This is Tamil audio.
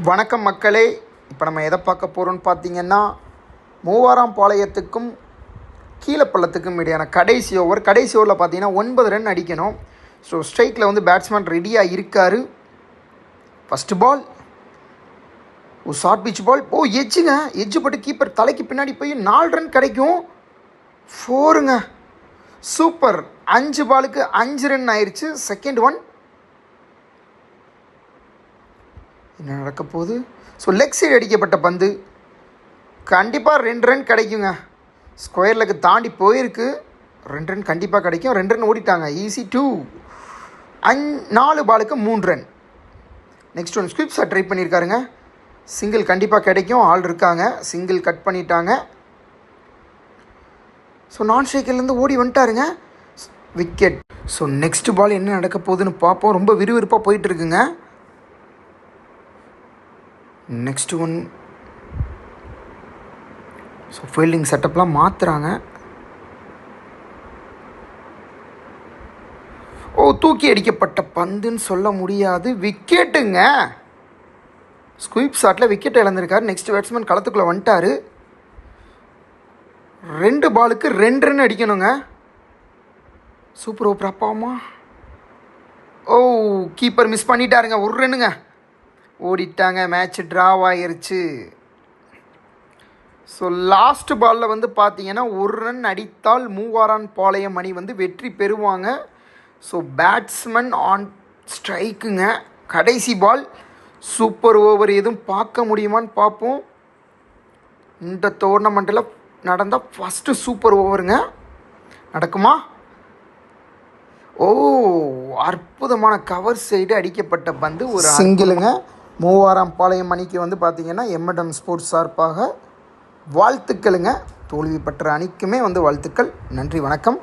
வணக்கம் மக்களே. இப்போ நம்ம எதை பார்க்க போகிறோம்னு பார்த்தீங்கன்னா, மூவாராம் பாளையத்துக்கும் கீழப்பள்ளத்துக்கும் இடையான கடைசி ஓவரில் பார்த்தீங்கன்னா 9 ரன் அடிக்கணும். ஸோ ஸ்ட்ரைக்கில் வந்து பேட்ஸ்மேன் ரெடியாக இருக்கார். First ball short pitch ball. Edge பட்டு கீப்பர் தலைக்கு பின்னாடி போய் 4 ரன் கிடைக்கும். 4ங்க, சூப்பர். 5 பாலுக்கு 5 ரன் ஆயிடுச்சு. செகண்ட் ஒன் என்ன நடக்க போகுது? ஸோ லெக் சைடு அடிக்கப்பட்ட பந்து கண்டிப்பாக 2 ரன் கிடைக்குங்க. ஸ்கொயர் லெக் தாண்டி போயிருக்கு. 2 ரன் கண்டிப்பாக கிடைக்கும். 2 ரன் ஓடிட்டாங்க. ஈஸி 2. 4 பாலுக்கு 3 run. Next one squib shot try பண்ணியிருக்காருங்க. சிங்கிள் கண்டிப்பாக கிடைக்கும். ஆள் இருக்காங்க. சிங்கிள் கட் பண்ணிட்டாங்க. ஸோ நான் ஸ்ட்ரைக்கர்லேருந்து ஓடி வந்துட்டாருங்க. விக்கெட். ஸோ நெக்ஸ்ட் பால் என்ன நடக்க போகுதுன்னு பார்ப்போம். ரொம்ப விறுவிறுப்பாக போயிட்டுருக்குங்க. Next one. ஸோ ஃபீல்டிங் செட்டப்லாம் மாற்றுறாங்க. தூக்கி அடிக்கப்பட்ட பந்துன்னு சொல்ல முடியாது. விக்கெட்டுங்க. ஸ்குவிப் ஷாட்டில் விக்கெட் இழந்திருக்காரு. நெக்ஸ்ட் பேட்ஸ்மேன் களத்துக்குள்ளே வந்துட்டார். 2 பாலுக்கு 2 ரன் அடிக்கணுங்க. சூப்பர் ஓவர் அப்பாமா. கீப்பர் மிஸ் பண்ணிட்டாருங்க. 1 ரன்னுங்க. ஓடிட்டாங்க. மேட்ச் ட்ராவ் ஆகிருச்சு. ஸோ லாஸ்ட் பாலில் வந்து பார்த்தீங்கன்னா 1 ரன் அடித்தால் மூவாரான் பாளையம் அணி வந்து வெற்றி பெறுவாங்க. ஸோ பேட்ஸ்மேன் ஆன் ஸ்ட்ரைக்குங்க. கடைசி பால். சூப்பர் ஓவர் எதுவும் பார்க்க முடியுமான்னு பார்ப்போம். இந்த டோர்னமெண்ட்டில் நடந்த ஃபஸ்ட்டு சூப்பர் ஓவருங்க. நடக்குமா? அற்புதமான கவர் சைடு அடிக்கப்பட்ட பந்து ஒரு சிங்கிளுங்க. மூவாராம் பாளையம் அணிக்கு வந்து பார்த்திங்கன்னா M&M ஸ்போர்ட்ஸ் சார்பாக வாழ்த்துக்களுங்க. தோல்வி பெற்ற அணிக்குமே வந்து வாழ்த்துக்கள். நன்றி, வணக்கம்.